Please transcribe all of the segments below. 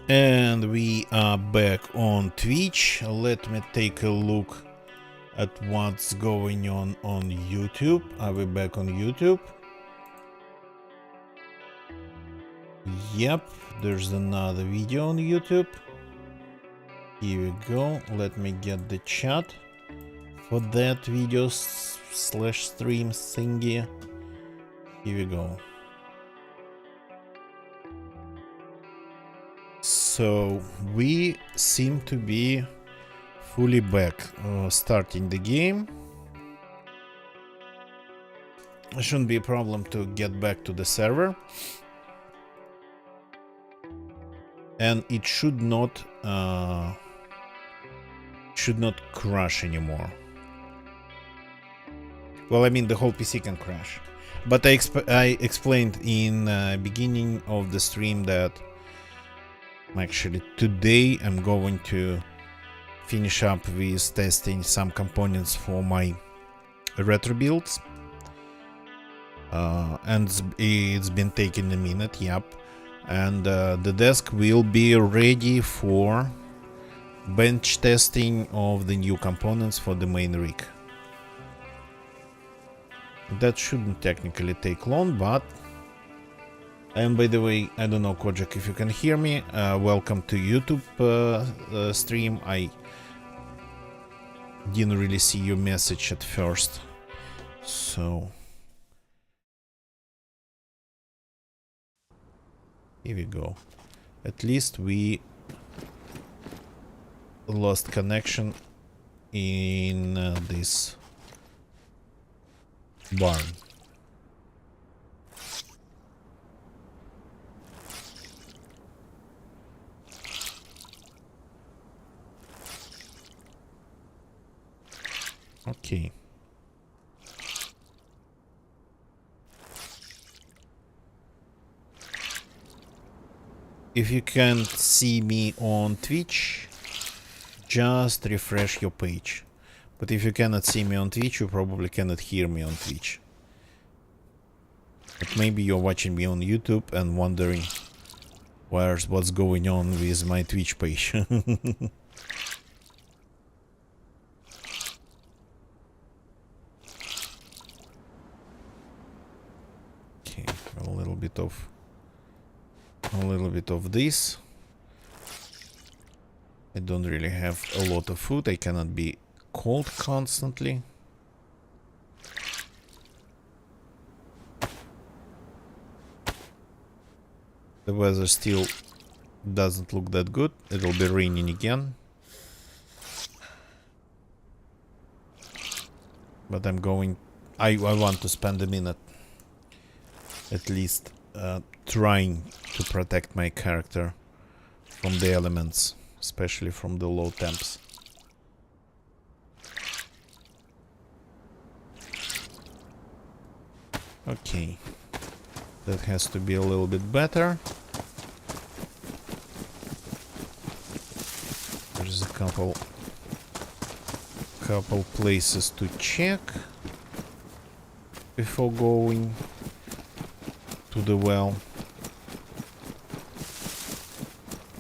And we are back on Twitch. Let me take a look at what's going on YouTube. Are we back on YouTube? Yep, there's another video on YouTube. Here we go. Let me get the chat for that video slash stream thingy. Here we go. So we seem to be fully back, starting the game. It shouldn't be a problem to get back to the server, and it should not crash anymore. Well, I mean, the whole PC can crash, but I explained in beginning of the stream that actually today I'm going to finish up with testing some components for my retro builds, and it's been taking a minute. Yep, and the desk will be ready for bench testing of the new components for the main rig. That shouldn't technically take long, but and by the way, I don't know, Kojak, if you can hear me. Welcome to YouTube stream. I didn't really see your message at first, so here we go. At least we lost connection in this barn. Okay. If you can't see me on Twitch, just refresh your page. But if you cannot see me on Twitch, you probably cannot hear me on Twitch. But maybe you're watching me on YouTube and wondering what's going on with my Twitch page. A little bit of this. I don't really have a lot of food. I cannot be cold constantly. The weather still doesn't look that good. It'll be raining again. But I want to spend a minute at least trying to protect my character from the elements, especially from the low temps. Okay, that has to be a little bit better. There's a couple places to check before going to the well.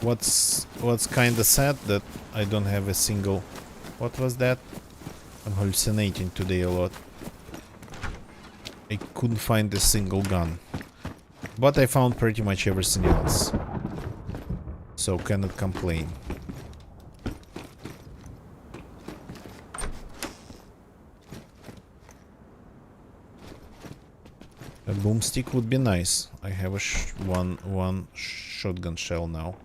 What's kinda sad that I don't have a single... What was that? I'm hallucinating today a lot. I couldn't find a single gun, but I found pretty much everything else, so cannot complain. A boomstick would be nice. I have a one shotgun shell now.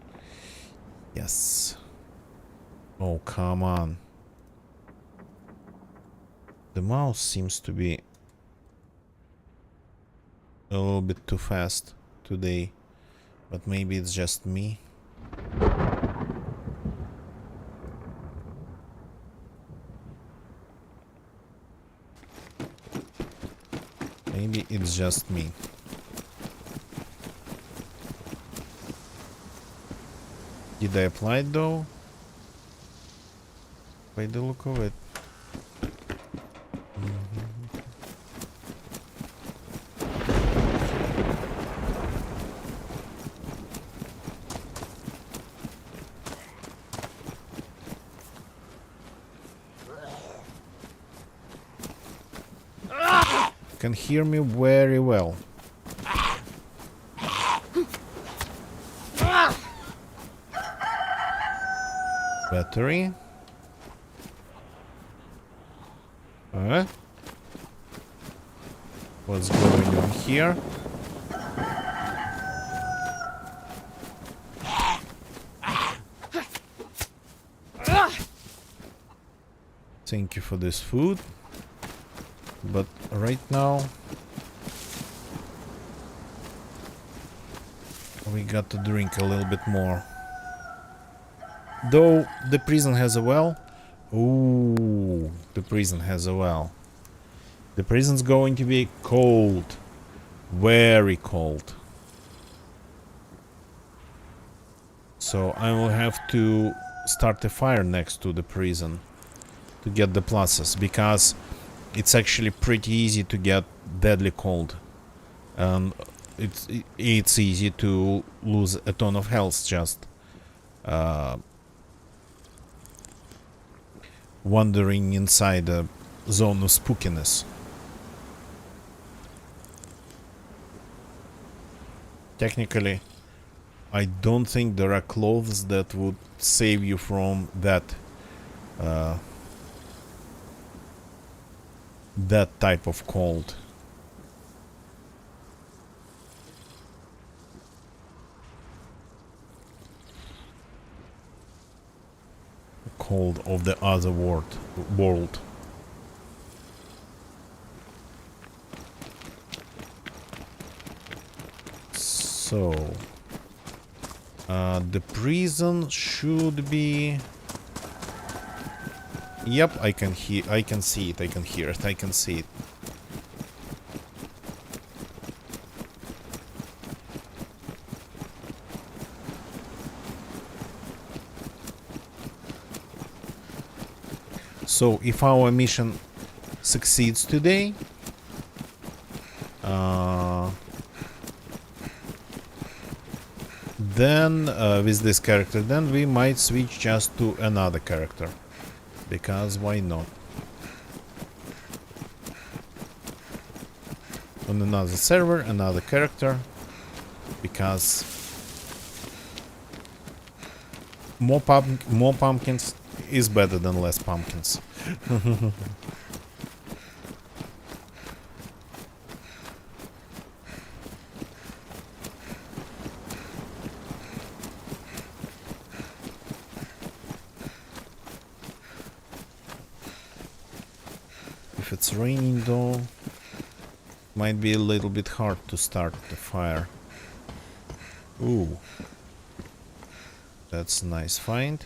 Yes. Oh, come on. The mouse seems to be a little bit too fast today, but maybe it's just me. Maybe it's just me. Did I apply it though? By the look of it. can hear me very well. Battery. What's going on here? Thank you for this food. But right now we got to drink a little bit more. Though the prison has a well. Ooh, the prison has a well. The prison's going to be cold. Very cold. So I will have to start a fire next to the prison to get the pluses, because it's actually pretty easy to get deadly cold. And it's easy to lose a ton of health just wandering inside a zone of spookiness. Technically, I don't think there are clothes that would save you from that that type of cold. Cold of the other world. So the prison should be. Yep, I can see it, I can hear it, I can see it. So if our mission succeeds today, then with this character, then we might switch just to another character. Because why not? On another server, another character. Because more pumpkins is better than less pumpkins. If it's raining though, might be a little bit hard to start the fire. Ooh, that's a nice find.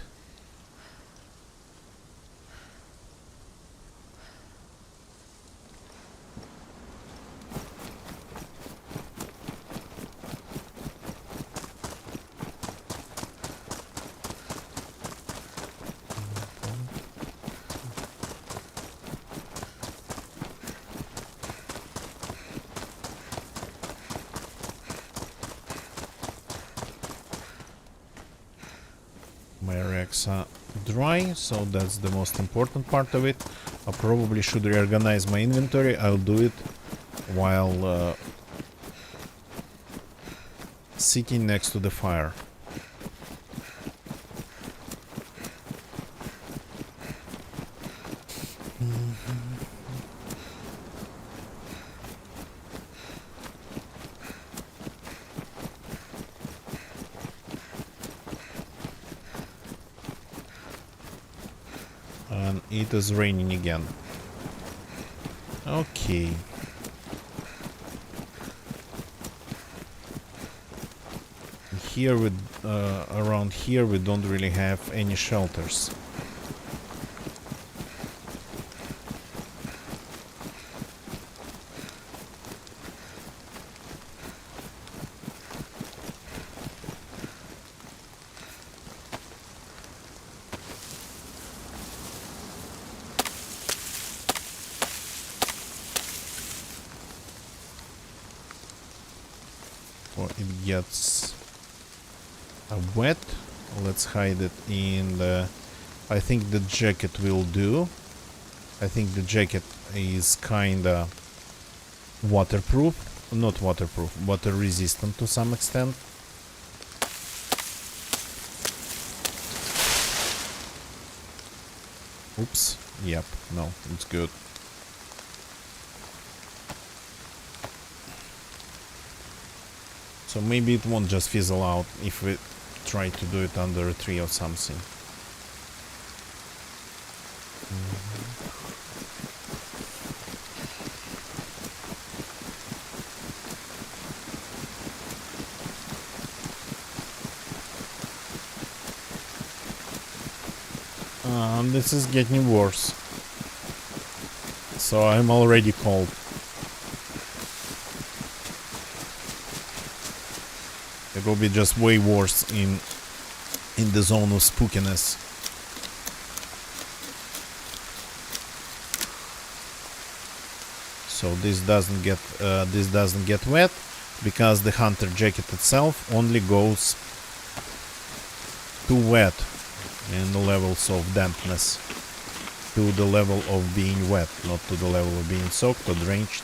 My racks are dry, so that's the most important part of it. I probably should reorganize my inventory. I'll do it while sitting next to the fire. And it is raining again. Okay. Here with around here we don't really have any shelters. Or it gets wet. Let's hide it in the... I think the jacket will do. I think the jacket is kinda waterproof, not waterproof, water resistant to some extent. Oops. Yep. No, it's good. So maybe it won't just fizzle out if we try to do it under a tree or something. This is getting worse. So I'm already cold. It will be just way worse in the zone of spookiness. So this doesn't get wet because the hunter jacket itself only goes to wet in the levels of dampness, to the level of being wet, not to the level of being soaked or drenched.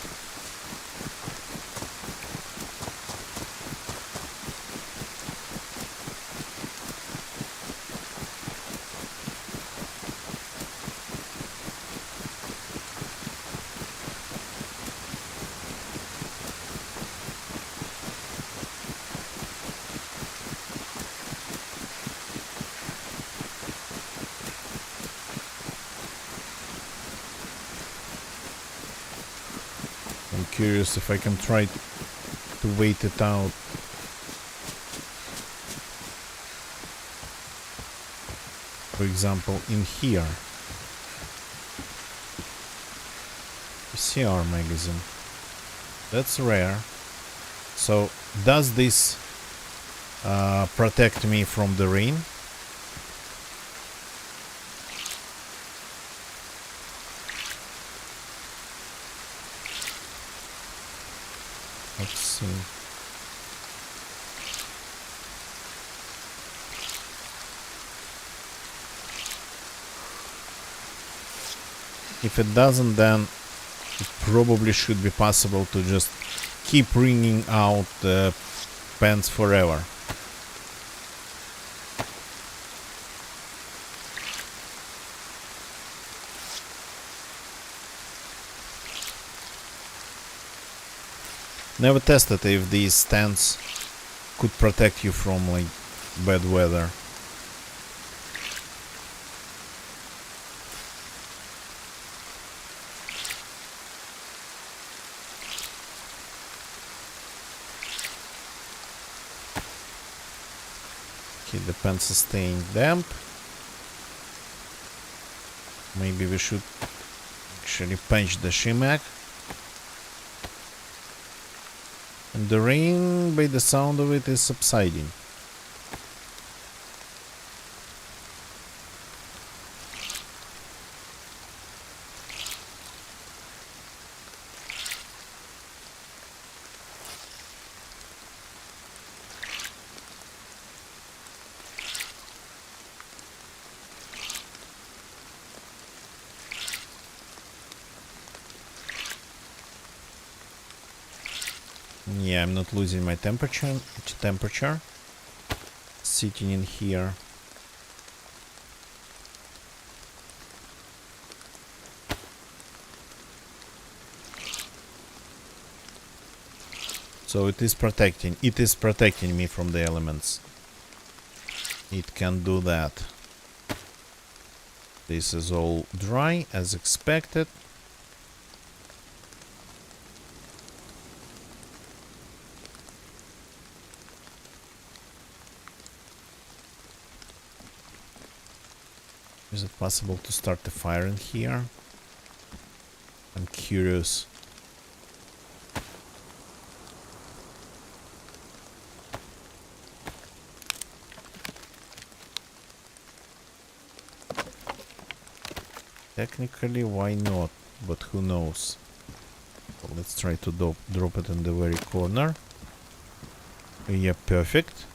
I'm curious if I can try to wait it out. For example, in here. CR magazine. That's rare. So, does this protect me from the rain? Let's see. If it doesn't, then it probably should be possible to just keep wringing out the pants forever. Never tested if these tents could protect you from like bad weather. Okay, the pants are staying damp. Maybe we should actually patch the shimmack. And the rain, by the sound of it, is subsiding. Yeah, I'm not losing my temperature. Sitting in here. So it is protecting me from the elements. It can do that. This is all dry as expected. Is it possible to start the fire in here? I'm curious. Technically, why not? But who knows? So let's try to drop it in the very corner. Yeah, perfect.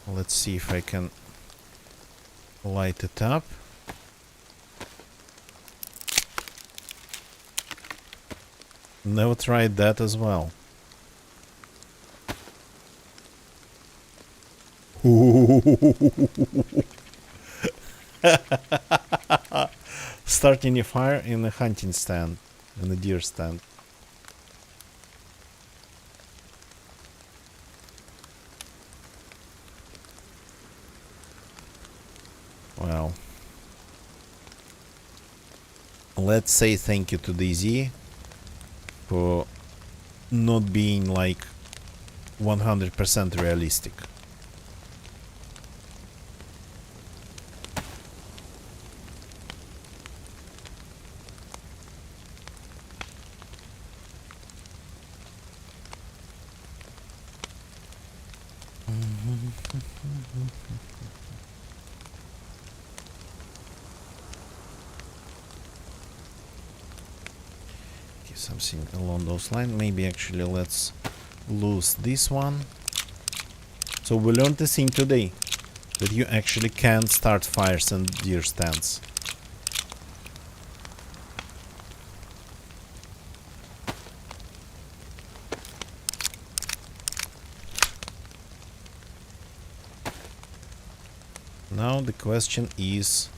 Let's see if I can light it up. Never tried that as well. Starting a fire in a hunting stand, in a deer stand. Well, let's say thank you to DayZ for not being like 100% realistic. Okay, something along those lines. Maybe actually let's lose this one. So we learned the thing today, that you actually can start fires in deer stands. Now the question is,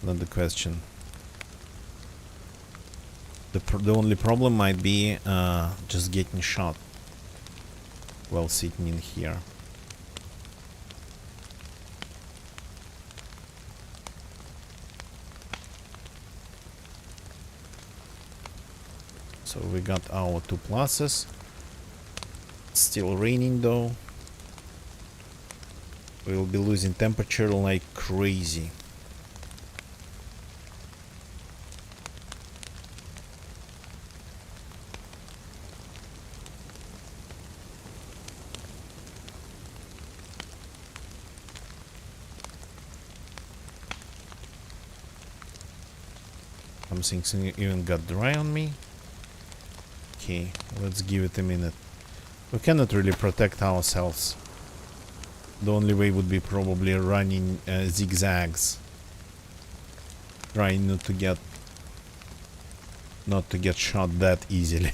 not the question. The only problem might be just getting shot while sitting in here. So we got our 2 pluses. It's still raining though. We'll be losing temperature like crazy. Something even got dry on me. Okay, let's give it a minute. We cannot really protect ourselves. The only way would be probably running zigzags, trying not to get shot that easily.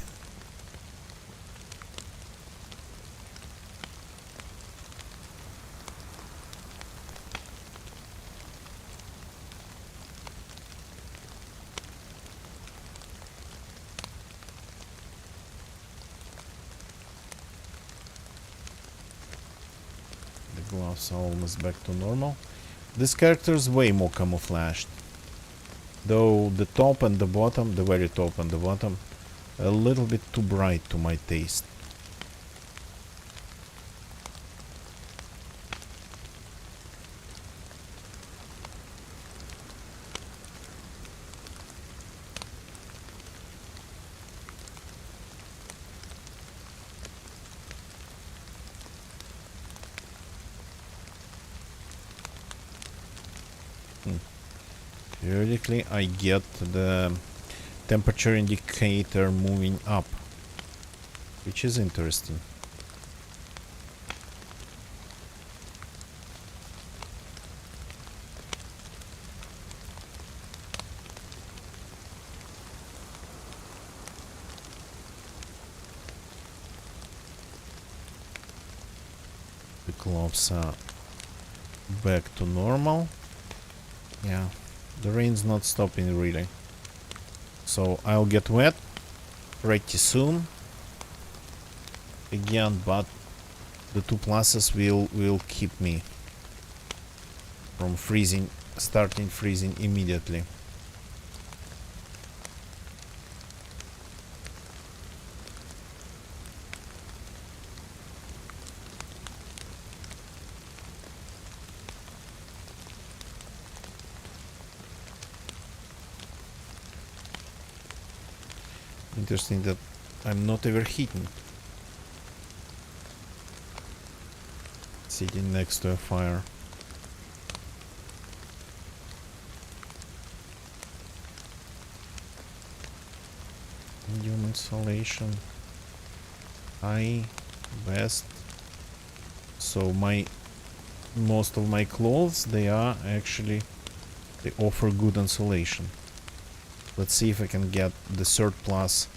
Gloves are almost back to normal. This character is way more camouflaged, though the top and the bottom, the very top and the bottom, a little bit too bright to my taste. Periodically I get the temperature indicator moving up, which is interesting. The gloves are back to normal. Yeah. The rain's not stopping really, so I'll get wet pretty soon again, but the 2 pluses will keep me from starting freezing immediately. Interesting that I'm not overheating. Sitting next to a fire. Medium insulation. High, best. So most of my clothes, they offer good insulation. Let's see if I can get the 3rd plus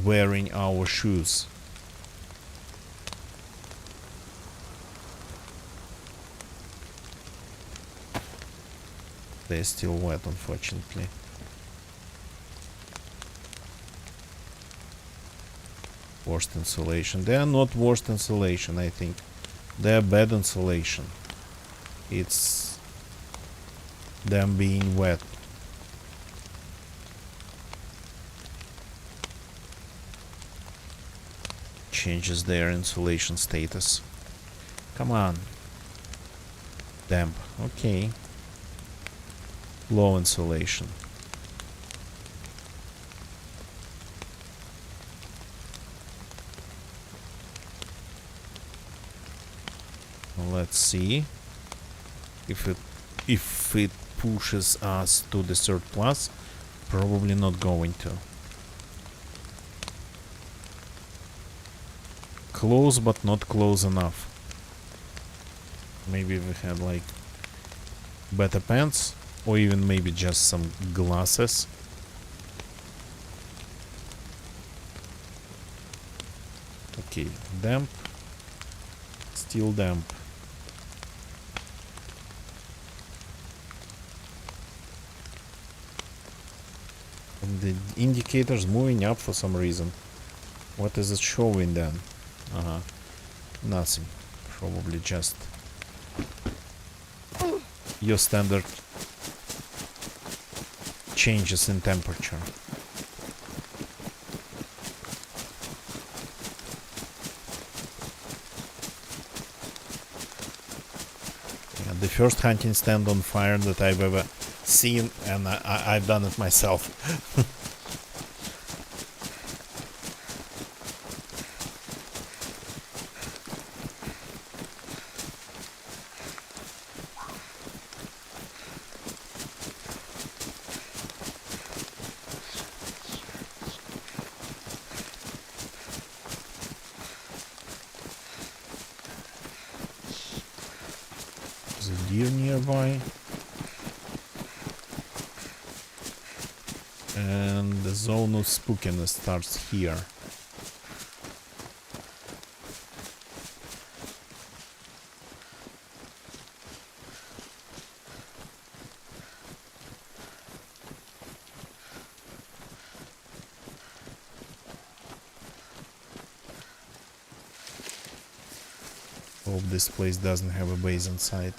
wearing our shoes. They're still wet, unfortunately. Worst insulation. They are not worst insulation, I think. They are bad insulation. It's them being wet. Changes their insulation status. Come on. Damp. Okay. Low insulation. Let's see if it pushes us to the third plus. Probably not going to. Close, but not close enough. Maybe we had like better pants, or even maybe just some glasses. Okay, damp. Still damp. And the indicator's moving up for some reason. What is it showing then? Nothing. Probably just your standard changes in temperature. Yeah, the first hunting stand on fire that I've ever seen, and I've done it myself. There's a deer nearby. And the zone of spookiness starts here. Hope this place doesn't have a base inside.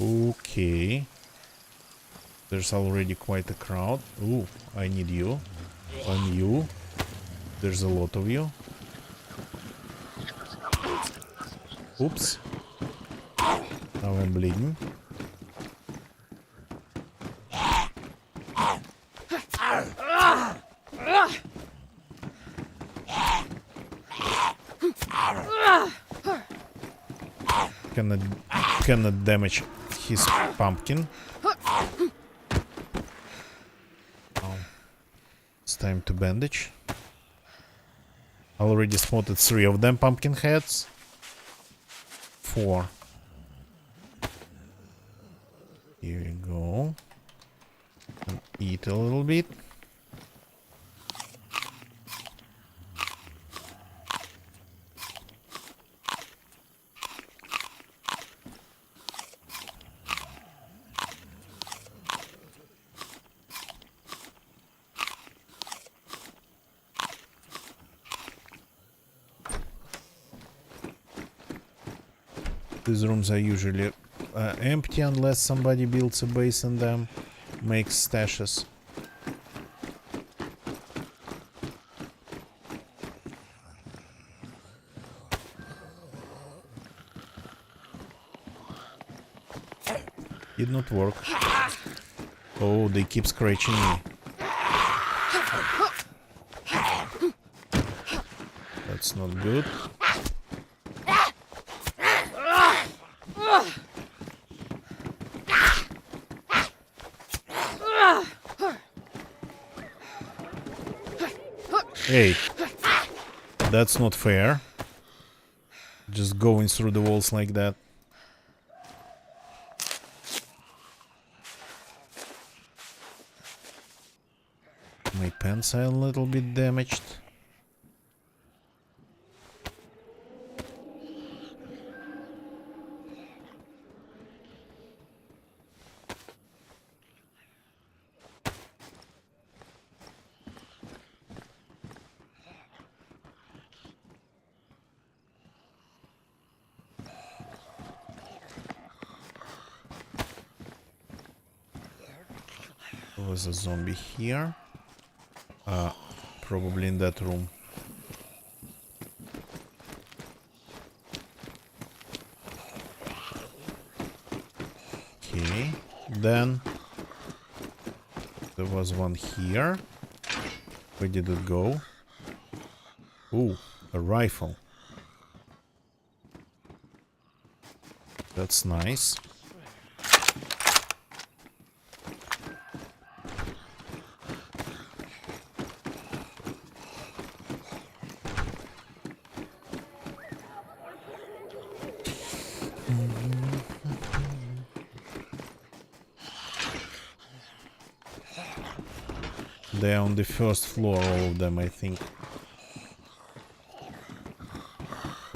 Okay. There's already quite a crowd. Ooh, I need you. And you. There's a lot of you. Oops. Now I'm bleeding. Cannot damage his pumpkin. Oh. It's time to bandage. Already spotted 3 of them pumpkin heads. 4. Here we go. And eat a little bit. These rooms are usually empty unless somebody builds a base in them, makes stashes. Did not work. Oh, they keep scratching me. That's not good. Hey, that's not fair. Just going through the walls like that. My pants are a little bit damaged. There was a zombie here. Probably in that room. Okay, then there was one here. Where did it go? Ooh, a rifle. That's nice. They're on the first floor, all of them, I think.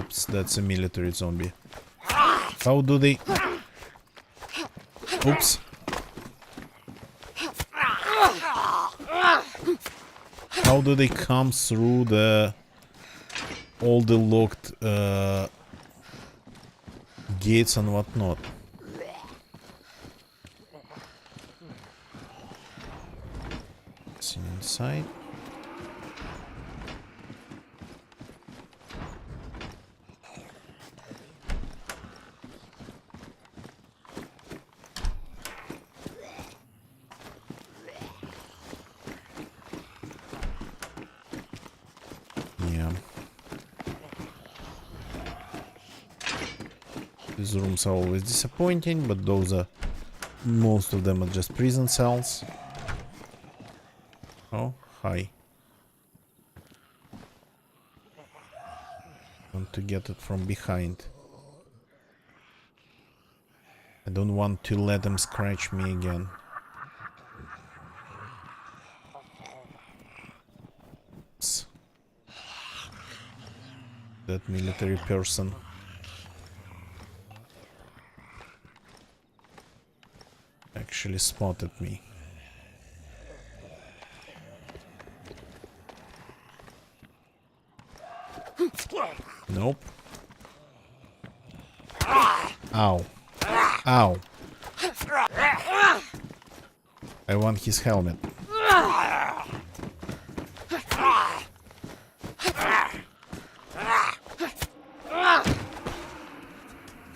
Oops, that's a military zombie. How do they... Oops. How do they come through all the locked gates and whatnot? See inside. Yeah. These rooms are always disappointing, but most of them are just prison cells. Oh, hi. Want to get it from behind. I don't want to let them scratch me again. That military person. Actually spotted me. Nope. Ow. Ow. I want his helmet.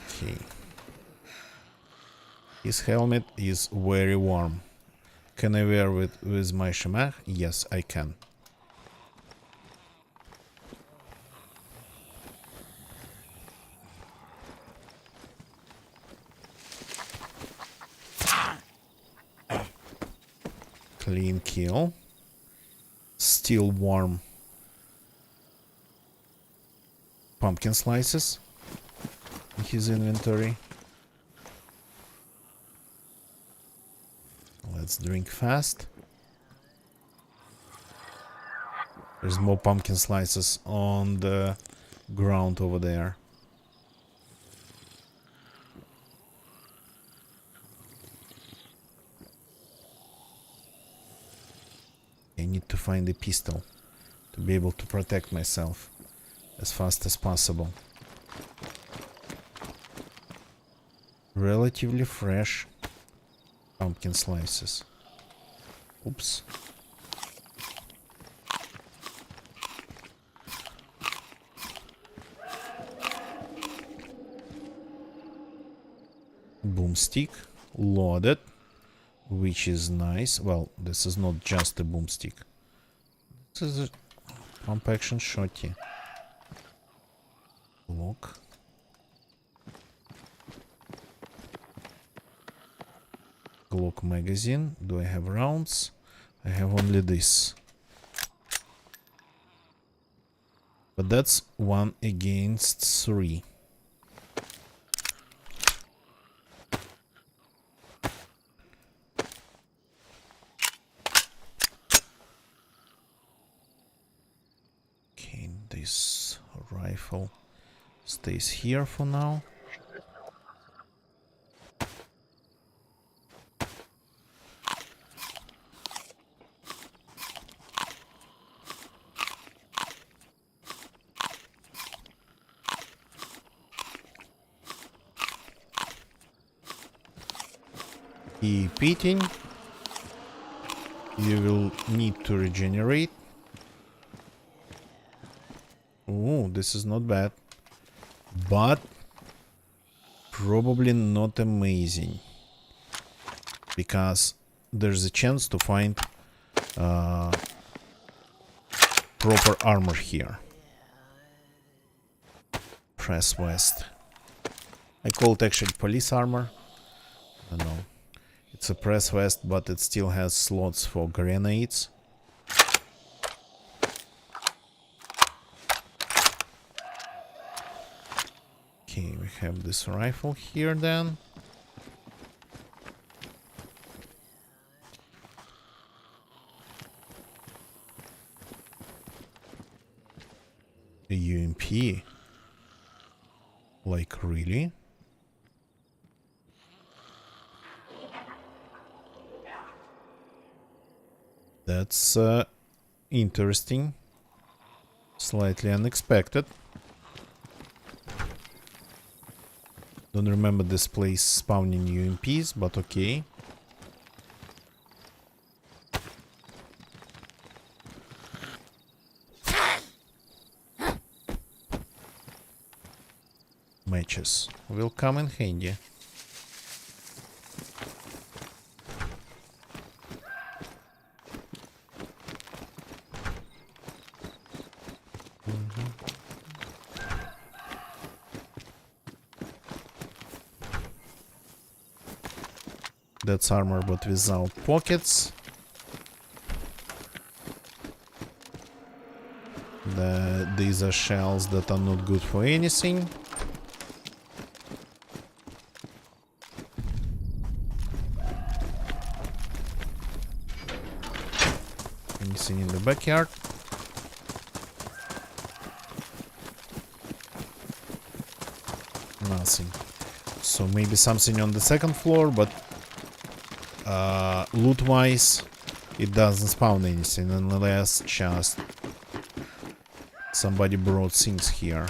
Okay. His helmet is very warm. Can I wear it with my shemagh? Yes, I can. Clean kill. Still warm. Pumpkin slices in his inventory. Let's drink fast. There's more pumpkin slices on the ground over there. I need to find a pistol to be able to protect myself as fast as possible. Relatively fresh pumpkin slices. Oops. Boomstick loaded, which is nice. Well, this is not just a boomstick. This is a pump action shotty. Lock. Glock magazine. Do I have rounds? I have only this. But that's 1 against 3. this rifle stays here for now. Keep eating. You will need to regenerate. Oh, this is not bad. But probably not amazing. Because there's a chance to find proper armor here. Press vest. I call it actually police armor. I don't know. It's a press vest, but it still has slots for grenades. Okay, we have this rifle here then. A UMP. Like, really? That's interesting. Slightly unexpected. Don't remember this place spawning UMPs, but okay. Matches will come in handy. That's armor, but without pockets. These are shells that are not good for anything. Anything in the backyard? Nothing. So maybe something on the second floor, but loot-wise, it doesn't spawn anything unless just somebody brought things here.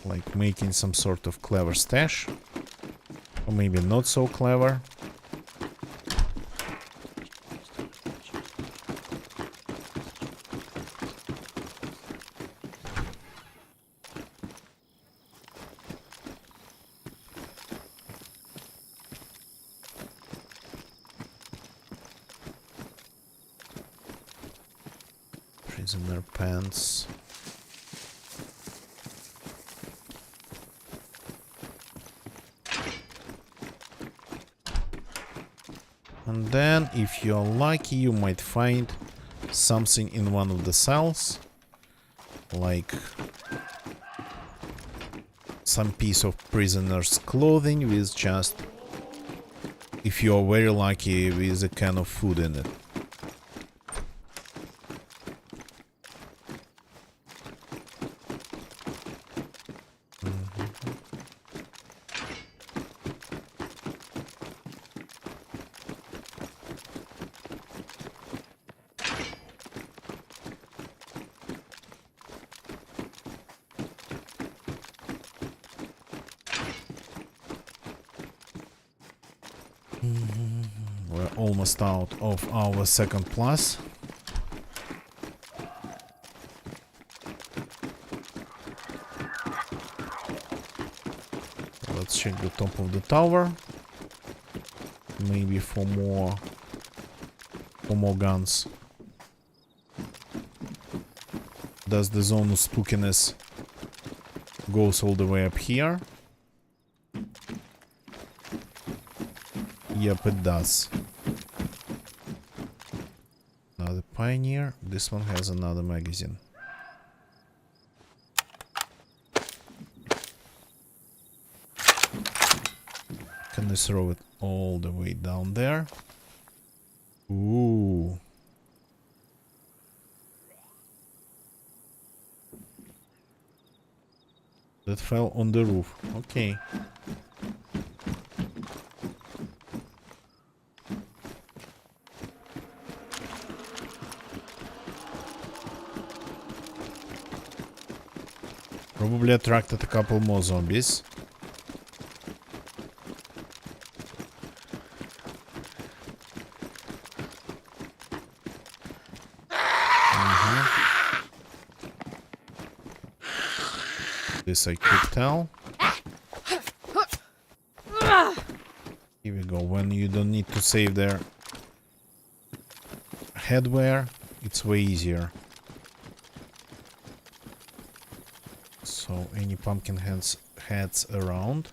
Like making some sort of clever stash. Or maybe not so clever. Prisoner pants. And then, if you're lucky, you might find something in one of the cells. Like some piece of prisoner's clothing with just, if you're very lucky, with a can of food in it. We're almost out of our second plus. Let's check the top of the tower. Maybe for more guns. Does the zone of spookiness goes all the way up here? Yep, it does. Another Pioneer. This one has another magazine. Can I throw it? all the way down there. Ooh. That fell on the roof. Okay. Probably attracted a couple more zombies. This I could tell. Here we go. When you don't need to save their headwear, it's way easier. So any pumpkin heads around.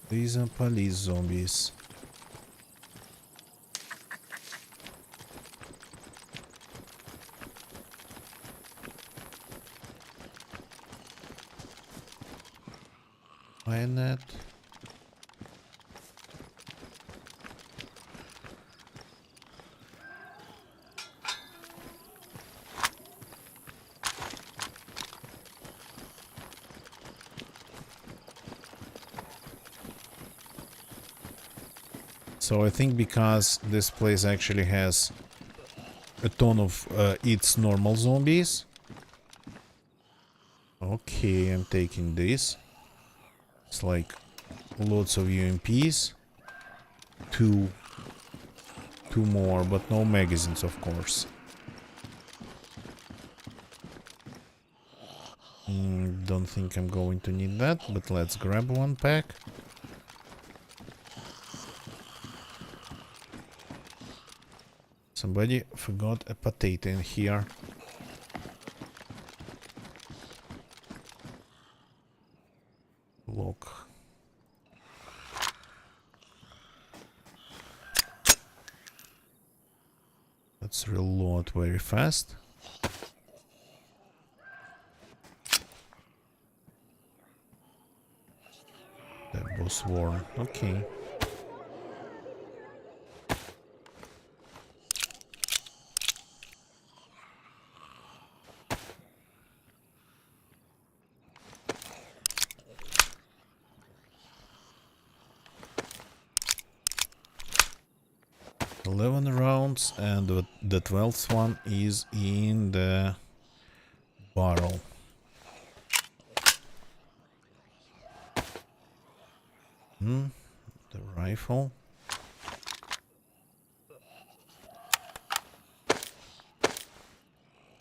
These are police zombies. Fire net. So I think because this place actually has a ton of its normal zombies. Okay, I'm taking this. It's like lots of UMPs. Two more, but no magazines, of course. Don't think I'm going to need that, but let's grab one pack. Somebody forgot a potato in here. Look. Let's reload very fast. That was warm. Okay. And the 12th one is in the barrel. The rifle.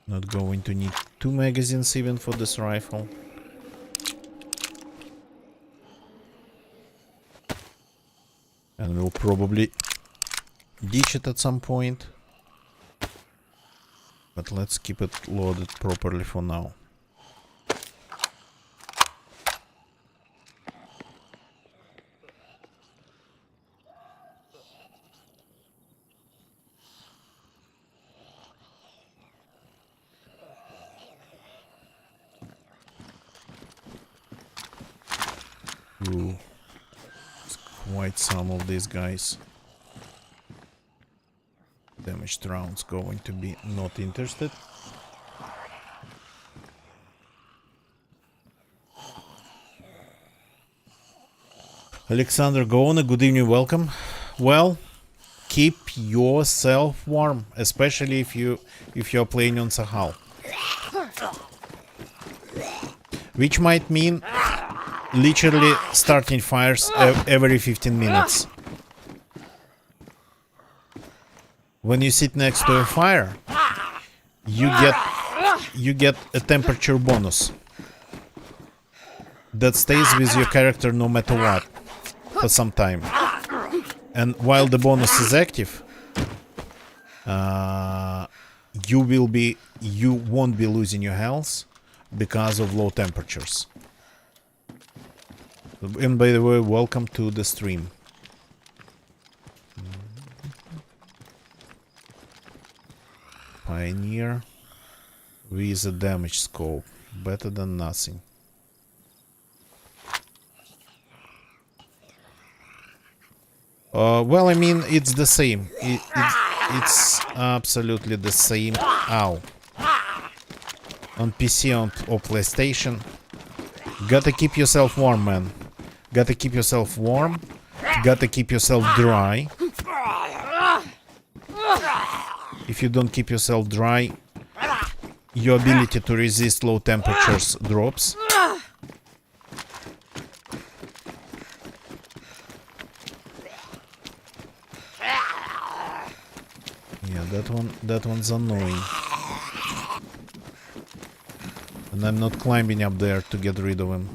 Not going to need 2 magazines even for this rifle. And we'll probably ditch it at some point. But let's keep it loaded properly for now. Ooh, it's quite some of these guys. Damaged rounds going to be not interested. Alexander Gona, good evening, welcome. Well, keep yourself warm, especially if you're playing on Sahal. Which might mean literally starting fires every 15 minutes. When you sit next to a fire, you get a temperature bonus that stays with your character no matter what for some time. And while the bonus is active, you won't be losing your health because of low temperatures. And by the way, welcome to the stream. Pioneer with a damage scope. Better than nothing. Well, I mean, it's the same. It's absolutely the same. Ow. On PC or PlayStation. Gotta keep yourself warm, man. Gotta keep yourself warm. Gotta keep yourself dry. If you don't keep yourself dry, your ability to resist low temperatures drops. Yeah, that one's annoying. And I'm not climbing up there to get rid of him.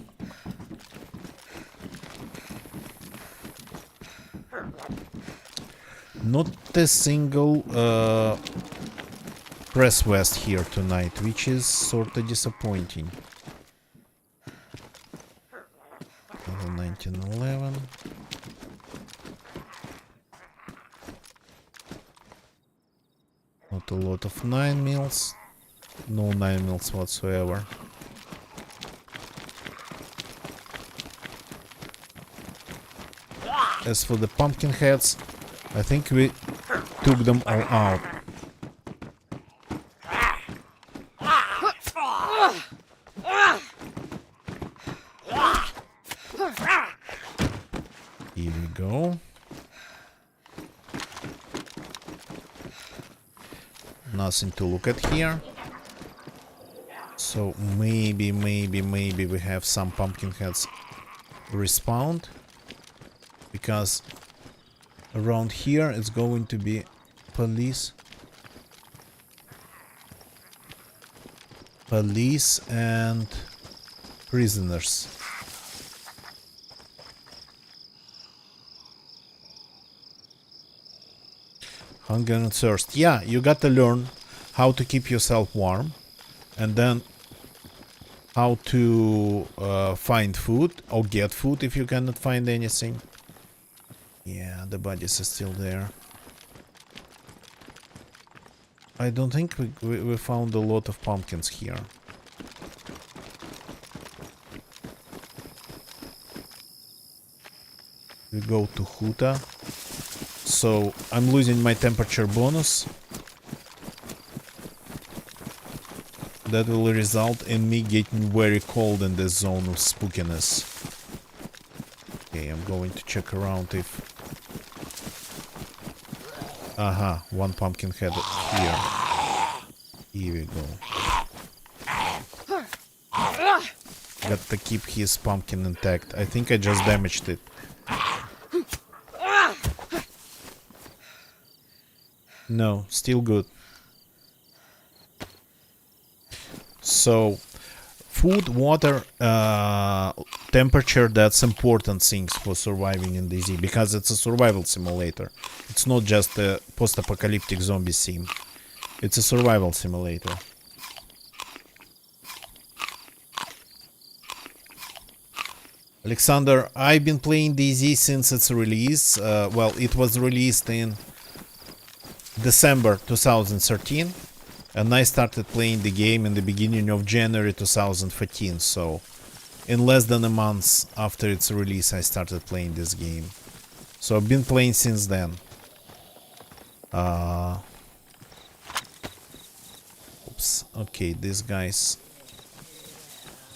Not a single press vest here tonight, which is sort of disappointing. 1911. Not a lot of 9 mils. No 9 mils whatsoever. As for the pumpkin heads, I think we took them all out. Here we go. Nothing to look at here. So maybe we have some pumpkin heads respawned. Because around here it's going to be police and prisoners. Hunger and thirst. Yeah, you gotta learn how to keep yourself warm, and then how to find food or get food if you cannot find anything. Yeah, the bodies are still there. I don't think we found a lot of pumpkins here. We go to Huta. So I'm losing my temperature bonus. That will result in me getting very cold in this zone of spookiness. Okay, I'm going to check around if... Aha, one pumpkin head here. Here we go. Got to keep his pumpkin intact. I think I just damaged it. No, still good. So, food, water, temperature, that's important things for surviving in DayZ, because it's a survival simulator. It's not just a post-apocalyptic zombie sim. It's a survival simulator. Alexander, I've been playing DayZ since its release. Well, it was released in December 2013. And I started playing the game in the beginning of January 2014, so in less than a month after its release I started playing this game. So I've been playing since then. Oops, okay, these guys,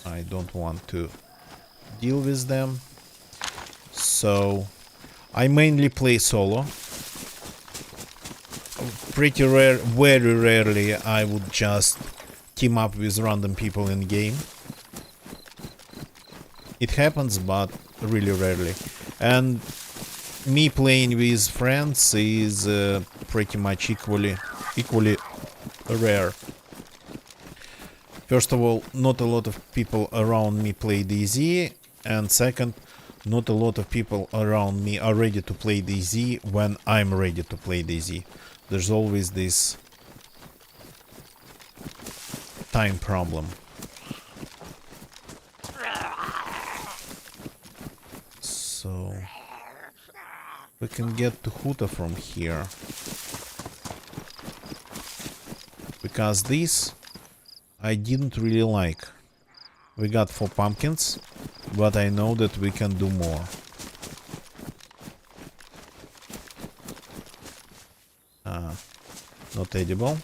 I don't want to deal with them. So I mainly play solo. Pretty rare, very rarely I would just team up with random people in game. It happens, but really rarely. And me playing with friends is pretty much equally rare. First of all, not a lot of people around me play DayZ, and second, not a lot of people around me are ready to play DayZ when I'm ready to play DayZ. There's always this time problem. So we can get to Huta from here. We because this I didn't really like. We got 4 pumpkins, but I know that we can do more. Not edible.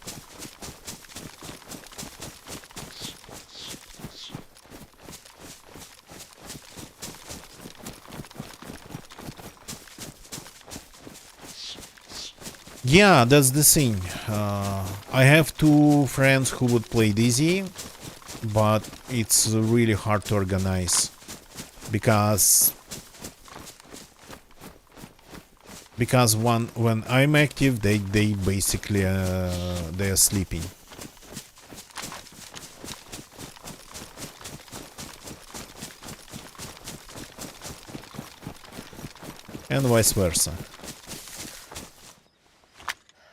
Yeah, that's the thing. I have 2 friends who would play Dizzy, but it's really hard to organize because when I'm active, they basically they are sleeping. And vice versa.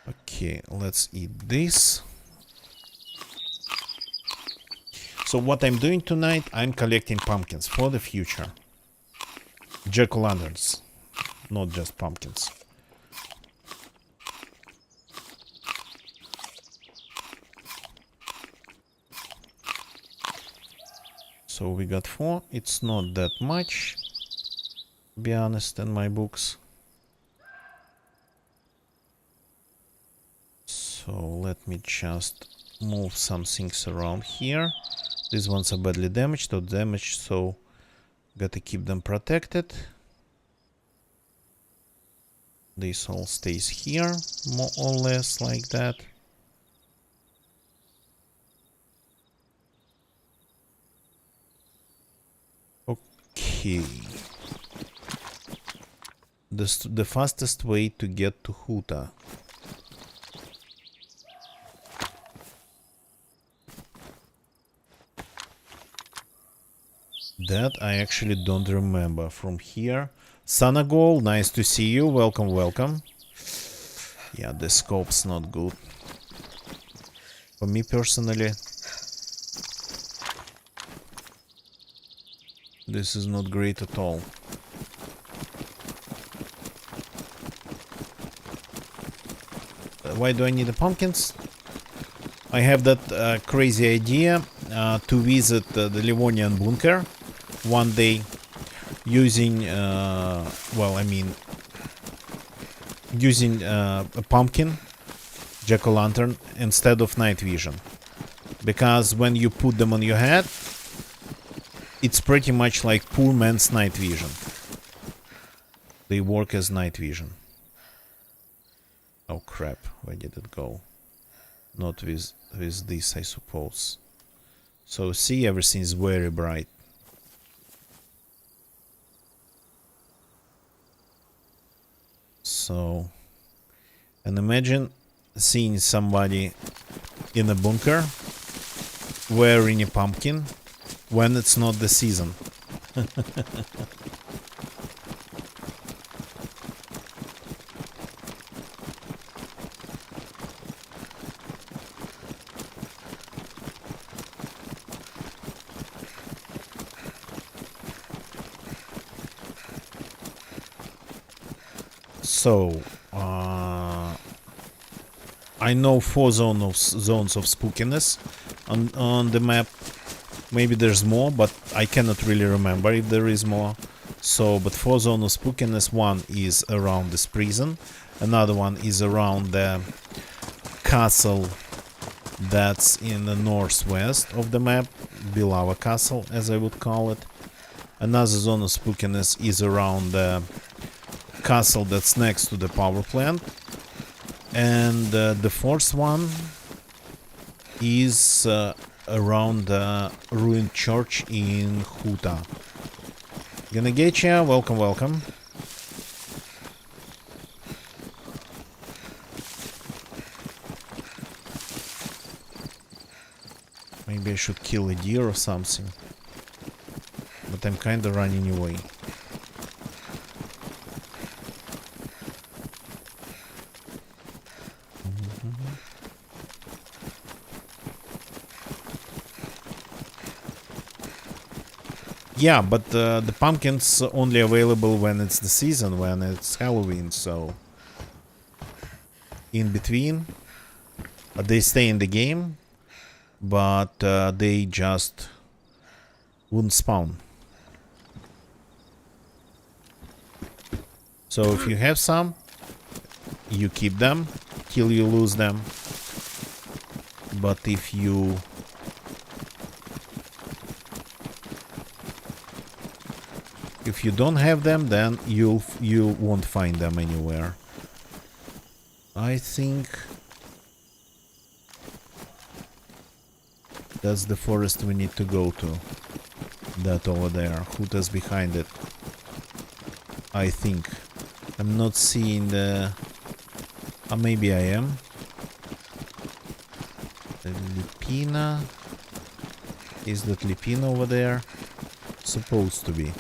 Okay, let's eat this. So what I'm doing tonight, I'm collecting pumpkins for the future. Jack-o'-lanterns, not just pumpkins. So we got 4. It's not that much, to be honest, in my books. So let me just move some things around here. These ones are badly damaged or damaged, so gotta keep them protected. This all stays here, more or less like that. Okay. The fastest way to get to Huta. That I actually don't remember from here. Sanagol, nice to see you. Welcome, welcome. Yeah, the scope's not good. For me personally, this is not great at all. Why do I need the pumpkins? I have that crazy idea to visit the Livonian bunker one day using, using a pumpkin, jack-o'-lantern, instead of night vision. Because when you put them on your head, it's pretty much like poor man's night vision. They work as night vision. Oh crap, where did it go? Not with this, I suppose. So see, everything is very bright. So, and imagine seeing somebody in a bunker wearing a pumpkin when it's not the season. So, I know 4 zones of spookiness on the map. Maybe there's more, but I cannot really remember if there is more. So, but 4 zones of spookiness. One is around this prison. Another one is around the castle that's in the northwest of the map. Bilava Castle, as I would call it. Another zone of spookiness is around the castle that's next to the power plant, and the 4th one is around the ruined church in Huta. Gonna get ya, welcome, welcome. Maybe I should kill a deer or something, but I'm kinda running away. Yeah, but the pumpkin's only available when it's the season, when it's Halloween, so in between They stay in the game, but they just wouldn't spawn. So if you have some, you keep them till you lose them. But if you don't have them, then you won't find them anywhere. I think that's the forest we need to go to. That over there. Huta's behind it. I think. I'm not seeing the... maybe I am. The Lipina. Is that Lipina over there? Supposed to be.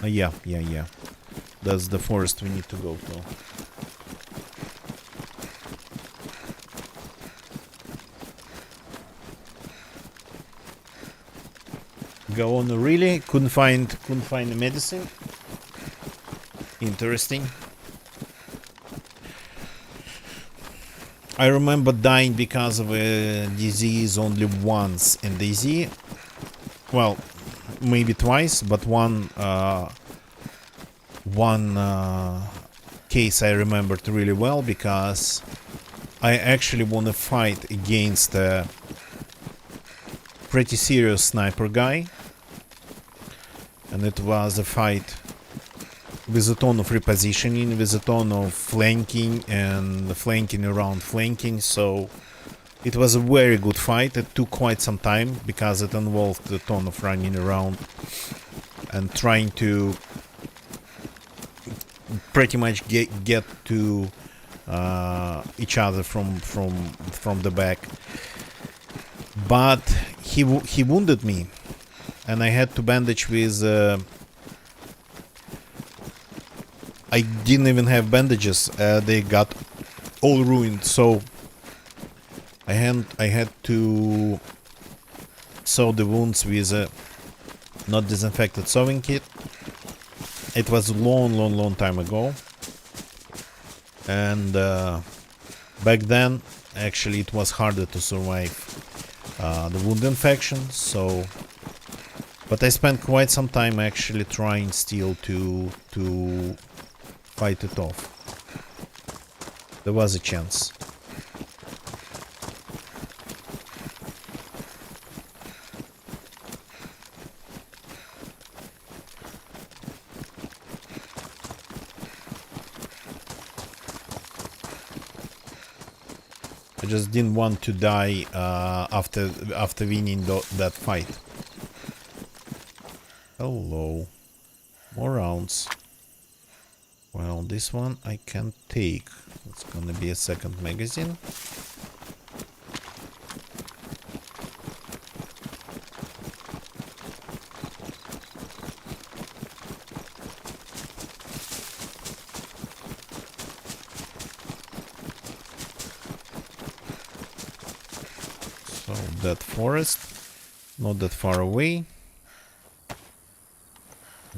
Yeah. That's the forest we need to go to. Go on, really? Couldn't find the medicine. Interesting. I remember dying because of a disease only once in DayZ. Well, maybe twice, but one case I remembered really well because I actually won a fight against a pretty serious sniper guy, and it was a fight with a ton of repositioning, with a ton of flanking and flanking around flanking, so it was a very good fight. It took quite some time because it involved a ton of running around and trying to pretty much get to each other from the back. But he wounded me, and I had to bandage with. I didn't even have bandages. They got all ruined, so I had to sew the wounds with a not disinfected sewing kit. It was a long time ago, and back then actually it was harder to survive the wound infection. So, but I spent quite some time actually trying still to fight it off. There was a chance. I just didn't want to die after winning that fight. Hello. More rounds. Well, this one I can take. It's gonna be a second magazine. So that forest, not that far away.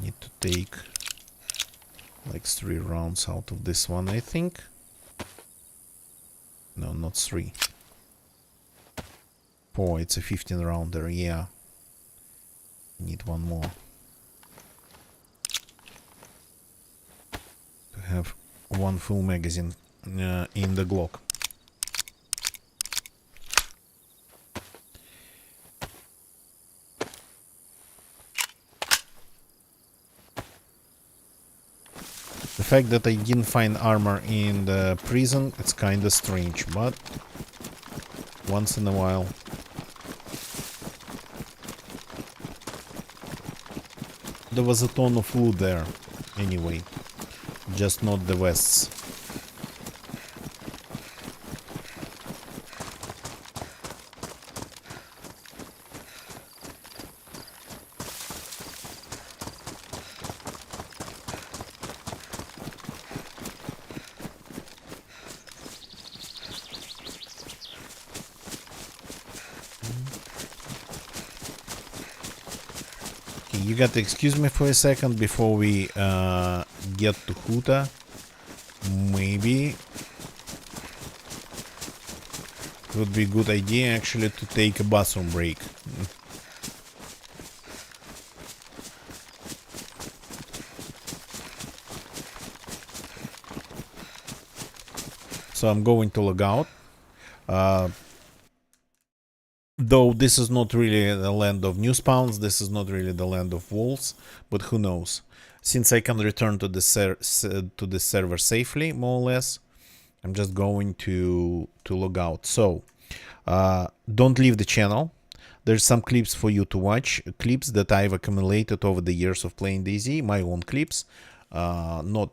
Need to take like 3 rounds out of this one, I think. No, not 3. 4, it's a 15 rounder, yeah. Need one more. To have one full magazine in the Glock. The fact that I didn't find armor in the prison, it's kinda strange, but once in a while. There was a ton of loot there, anyway, just not the vests. You got to excuse me for a second before we get to Huta. maybe it would be a good idea actually to take a bathroom break. So I'm going to log out. Though this is not really the land of new spawns, this is not really the land of wolves, but who knows? Since I can return to the server safely, more or less, I'm just going to log out. So don't leave the channel. There's some clips for you to watch, clips that I've accumulated over the years of playing DayZ, my own clips, not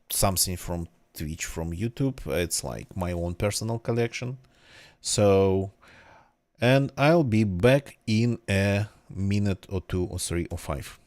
something from Twitch, from YouTube. It's like my own personal collection. So, and I'll be back in a minute or 2 or 3 or 5.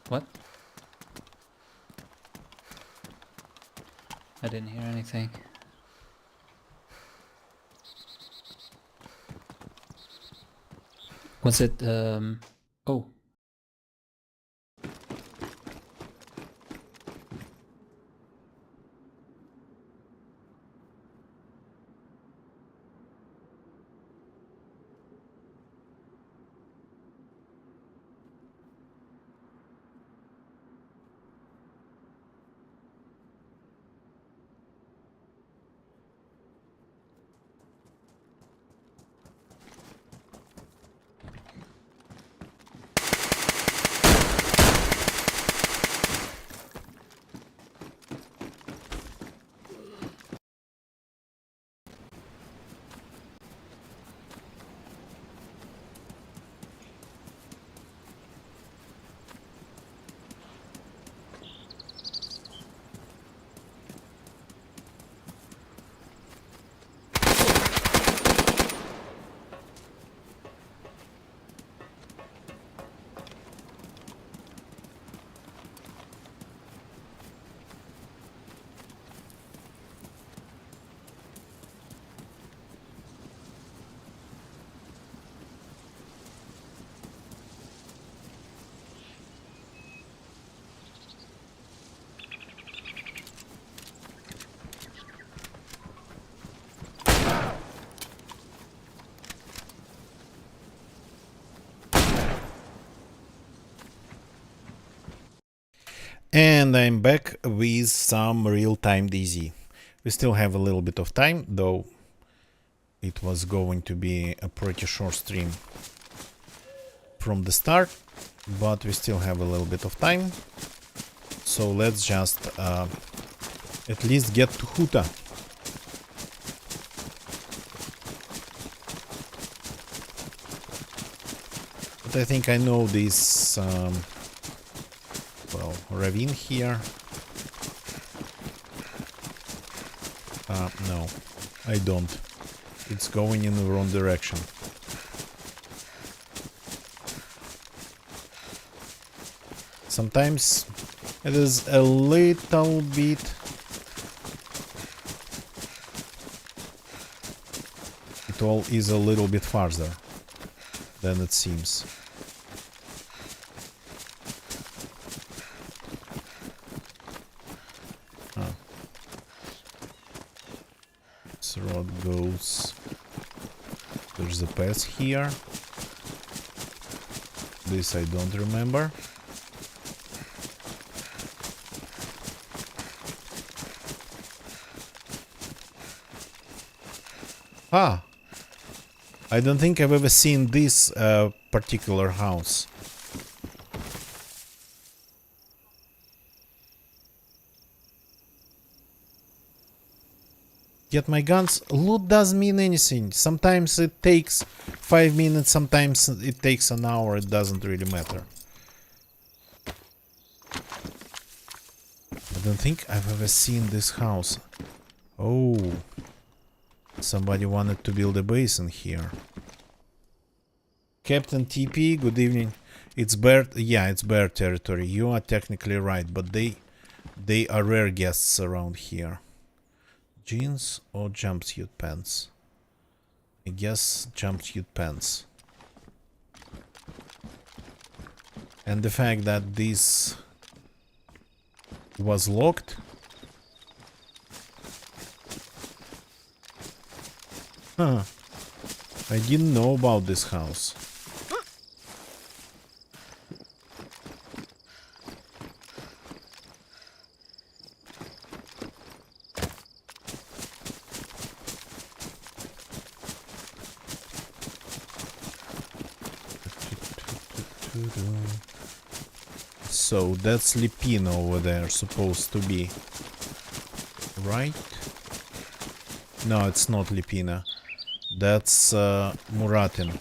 What? I didn't hear anything. Was it, oh. And I'm back with some real-time DZ. We still have a little bit of time, though it was going to be a pretty short stream from the start, but we still have a little bit of time. So let's just at least get to Huta. But I think I know this, well, ravine here. No, I don't. It's going in the wrong direction. Sometimes it is a little bit it all is a little bit farther than it seems. This road goes. There's a path here. This I don't remember. Ah, I don't think I've ever seen this particular house. Get my guns. Loot doesn't mean anything. Sometimes it takes 5 minutes, sometimes it takes an hour. It doesn't really matter. I don't think I've ever seen this house. Oh, somebody wanted to build a base in here. Captain TP, good evening. It's bear, yeah, it's bear territory. You are technically right, but they are rare guests around here. Jeans or jumpsuit pants? I guess jumpsuit pants. And the fact that this was locked. Huh. I didn't know about this house. So that's Lipino over there, supposed to be. Right? No, it's not Lipina. That's Muratin.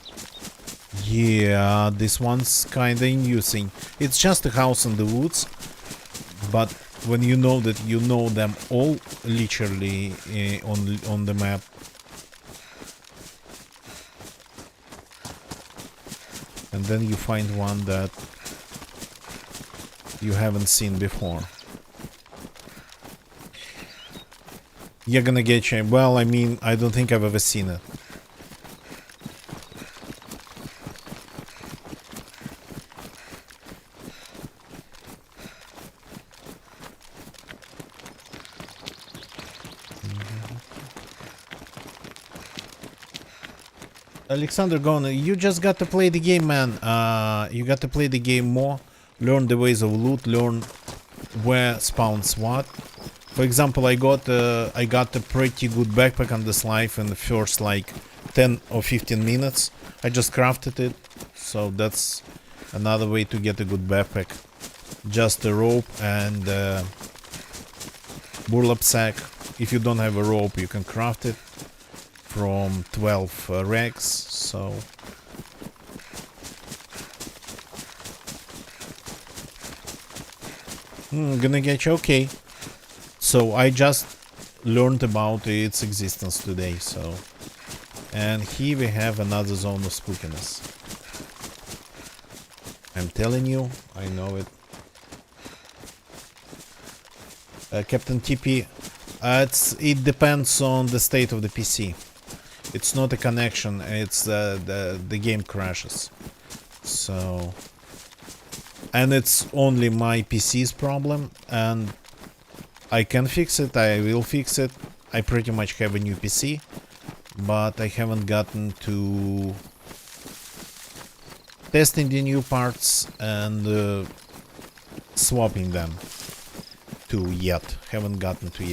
Yeah, this one's kinda amusing. It's just a house in the woods, but when you know that you know them all literally on the map. And then you find one that you haven't seen before. You're gonna get shame. Well, I mean, I don't think I've ever seen it. Alexander Gone, you just got to play the game, man. You got to play the game more. Learn the ways of loot. Learn where spawns what. For example, I got a pretty good backpack on this life in the first like 10 or 15 minutes. I just crafted it, so that's another way to get a good backpack. Just a rope and burlap sack. If you don't have a rope, you can craft it from 12 rags. So gonna get you okay. So I just learned about its existence today, so... And here we have another zone of spookiness. I'm telling you, I know it. Captain TP, it depends on the state of the PC. It's not a connection, it's the game crashes. So... And it's only my PC's problem, and I can fix it, I will fix it. I pretty much have a new PC, but I haven't gotten to testing the new parts and swapping them to yet. Haven't gotten to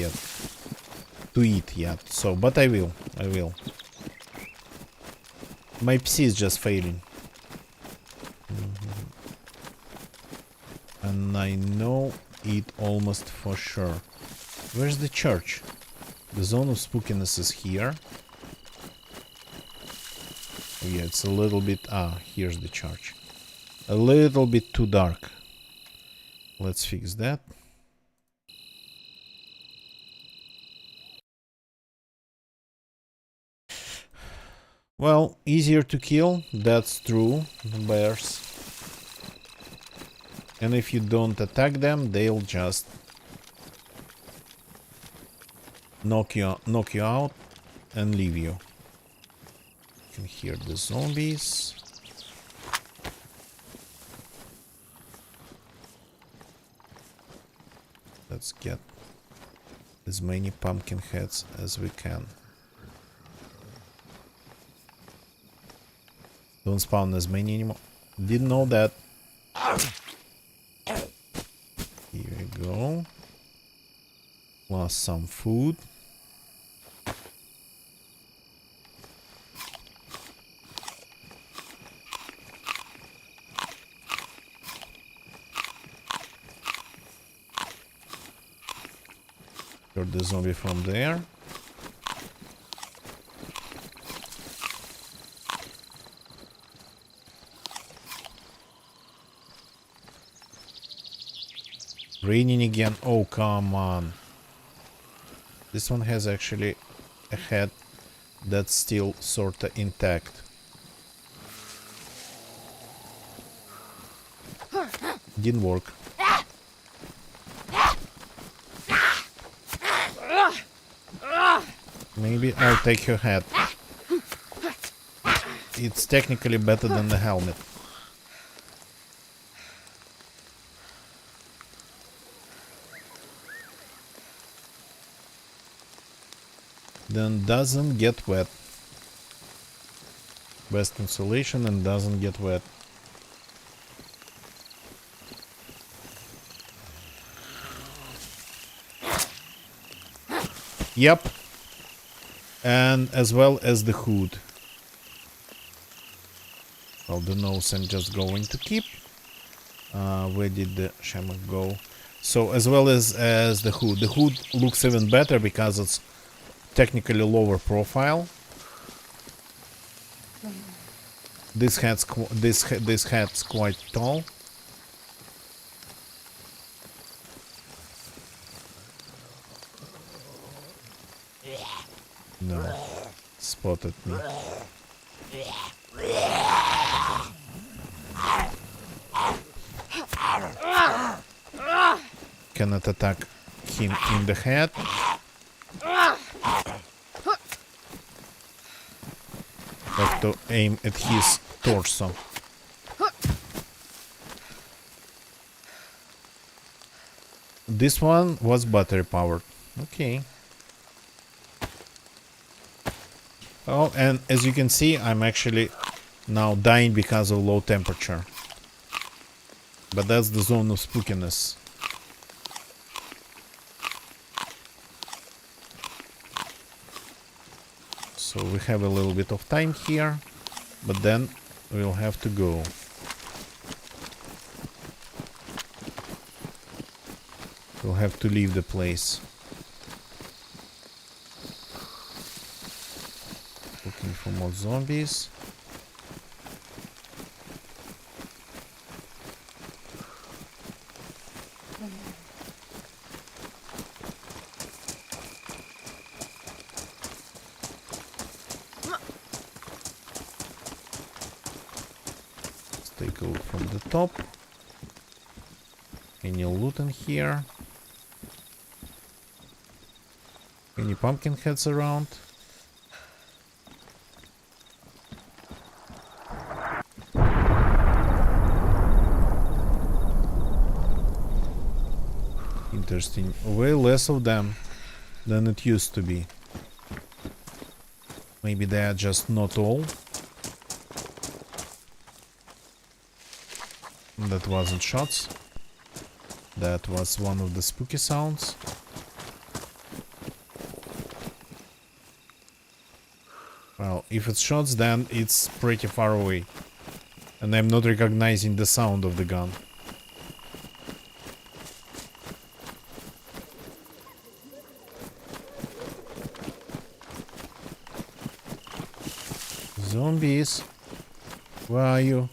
it yet. So, but I will. My PC is just failing. And I know it almost for sure. Where's the church? The zone of spookiness is here. Oh yeah, it's a little bit... here's the church. A little bit too dark. Let's fix that. Well, easier to kill, that's true, the bears. And if you don't attack them, they'll just knock you out and leave you. You can hear the zombies. Let's get as many pumpkin heads as we can. Don't spawn as many anymore. Didn't know that. Here we go. Plus some food. Got the zombie from there. Raining again. Oh, come on. This one has actually a head that's still sorta intact. Didn't work. Maybe I'll take your head. It's technically better than the helmet. Then doesn't get wet. Best insulation and doesn't get wet. Yep. And as well as the hood. Well, the nose I'm just going to keep. Where did the shaman go? So as well as the hood. The hood looks even better because it's technically lower profile. This hat's quite tall. No, spotted me. cannot attack him in the head. Have to aim at his torso. This one was battery powered. Okay. Oh, and as you can see, I'm actually now dying because of low temperature. But that's the zone of spookiness. So we have a little bit of time here, but then we'll have to go. We'll have to leave the place. Looking for more zombies. Let's take a look from the top. Any loot in here? Any pumpkin heads around? Interesting. Way less of them than it used to be. Maybe they are just not all. That wasn't shots. That was one of the spooky sounds. Well, if it's shots, then it's pretty far away. And I'm not recognizing the sound of the gun. Zombies, where are you?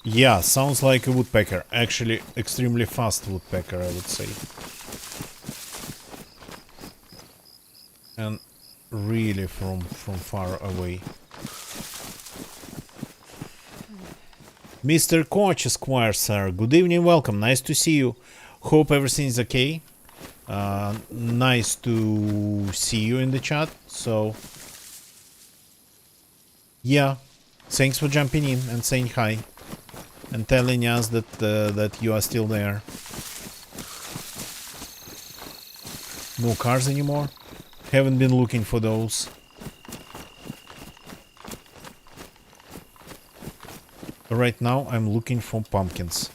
Yeah, sounds like a woodpecker. Actually, extremely fast woodpecker, I would say. And really from far away. Mr. Koch Esquire, sir. Good evening, welcome. Nice to see you. Hope everything's okay. Nice to see you in the chat. So, yeah. Thanks for jumping in and saying hi. And telling us that that you are still there. No cars anymore? Haven't been looking for those. Right now I'm looking for pumpkins.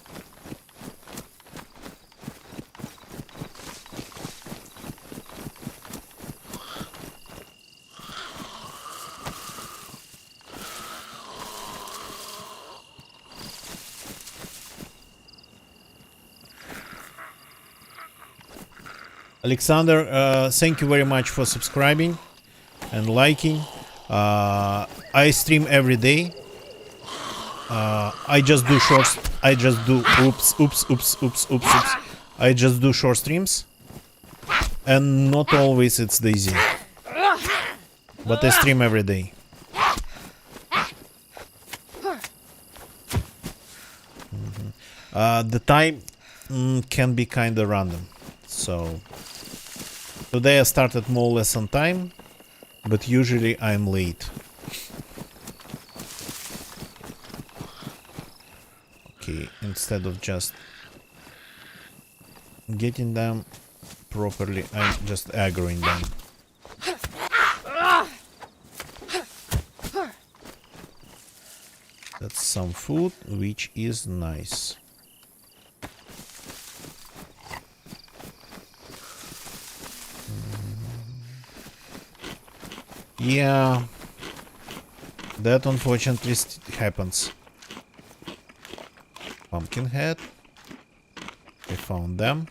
Alexander, thank you very much for subscribing and liking. I stream every day. I just do shorts. I just do oops. I just do short streams, and not always it's easy. But I stream every day. The time can be kinda random. So today I started more or less on time, but usually I'm late. Okay, instead of just getting them properly, I'm just aggroing them. That's some food, which is nice. Yeah, that unfortunately happens. Pumpkin head. I found them.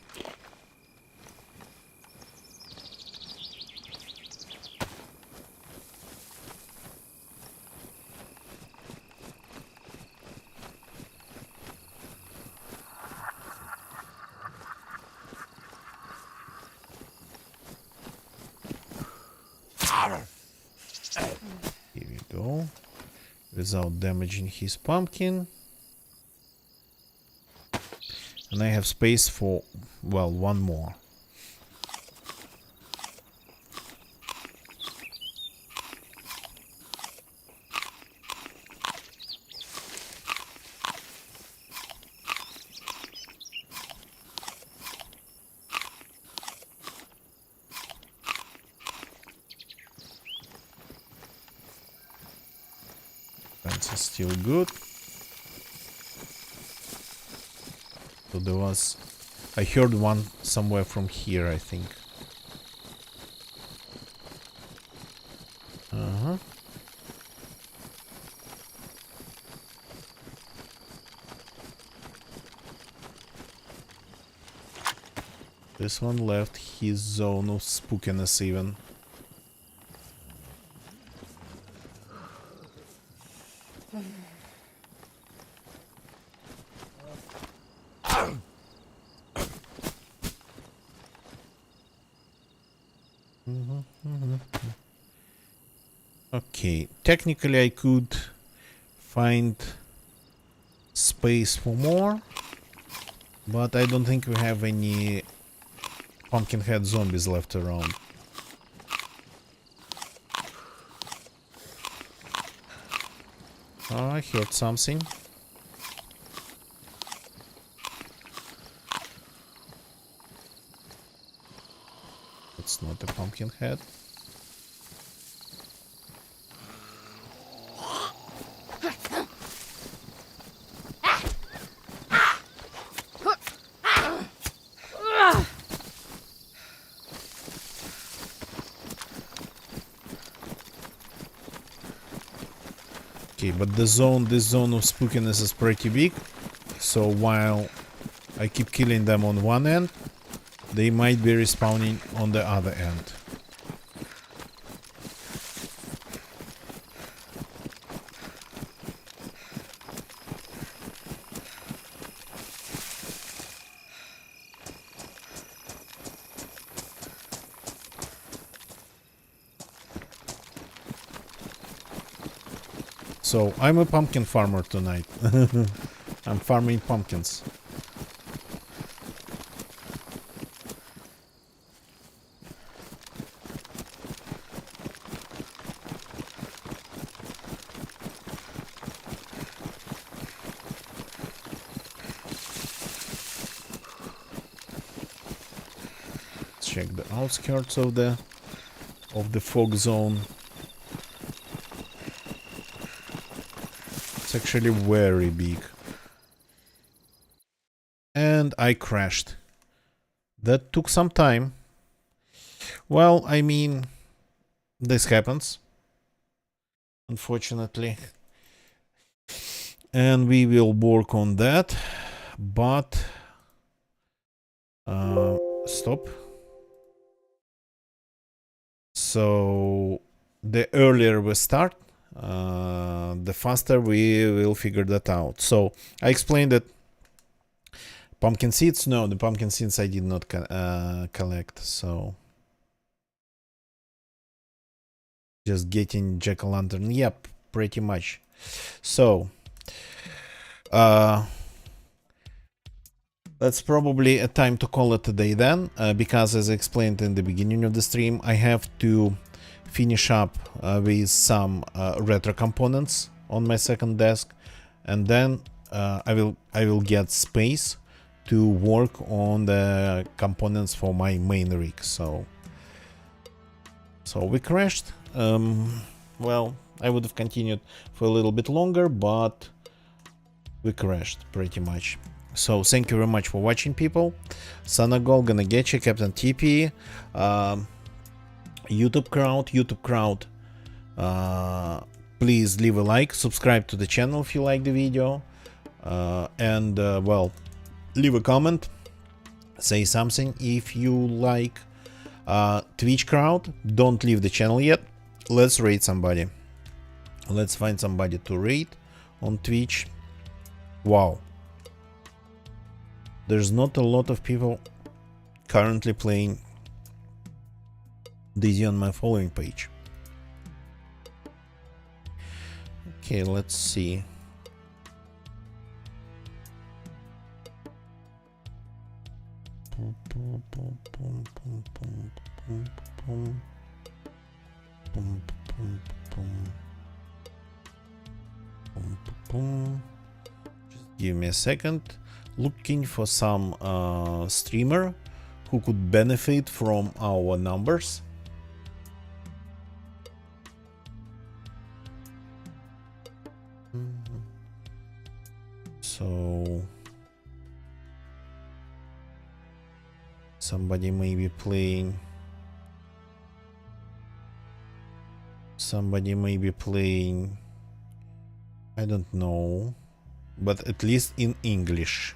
without damaging his pumpkin. And I have space for, well, one more. That's still good. So there was... I heard one somewhere from here, I think. Uh-huh. This one left his zone of spookiness even. Okay, technically I could find space for more, but I don't think we have any pumpkinhead zombies left around. Oh, I heard something. It's not a pumpkinhead. Okay, but this zone of spookiness is pretty big, so while I keep killing them on one end, they might be respawning on the other end. So, I'm a pumpkin farmer tonight. I'm farming pumpkins. Check the outskirts of the fog zone. It's actually very big. And I crashed. That took some time. Well, I mean, this happens, unfortunately. And we will work on that. But stop. So the earlier we start, the faster we will figure that out. So I explained that pumpkin seeds. No, the pumpkin seeds I did not collect. So just getting jack-o'-lantern. Yep, pretty much. So that's probably a time to call it a day then, because as I explained in the beginning of the stream, I have to finish up with some retro components on my second desk, and then I will get space to work on the components for my main rig. So we crashed. Well, I would have continued for a little bit longer, but we crashed pretty much. So thank you very much for watching, people. Sanagol, gonna get you, Captain TP, YouTube crowd, please leave a like, subscribe to the channel if you like the video, and well, leave a comment, say something if you like. Twitch crowd, don't leave the channel yet. Let's raid somebody. Let's find somebody to raid on Twitch. Wow. There's not a lot of people currently playing DayZ on my following page. Okay, let's see. Just give me a second. Looking for some streamer who could benefit from our numbers. So somebody may be playing. Somebody may be playing. I don't know, but at least in English.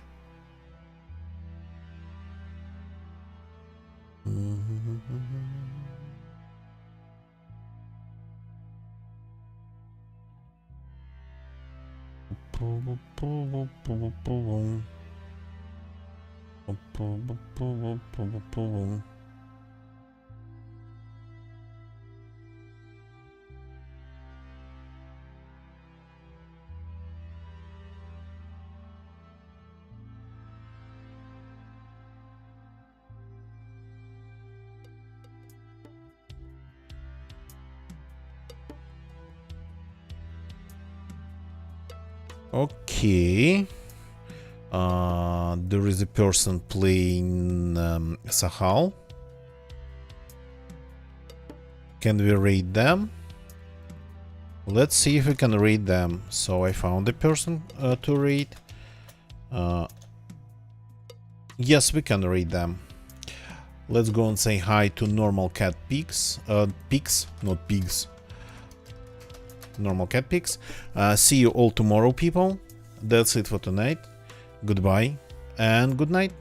Okay. There is a person playing Sahal. Can we raid them? Let's see if we can raid them. So I found a person to raid. Yes, we can raid them. Let's go and say hi to normal cat pigs. Pigs, not pigs. Normal cat pigs. See you all tomorrow, people. That's it for tonight. Goodbye and good night.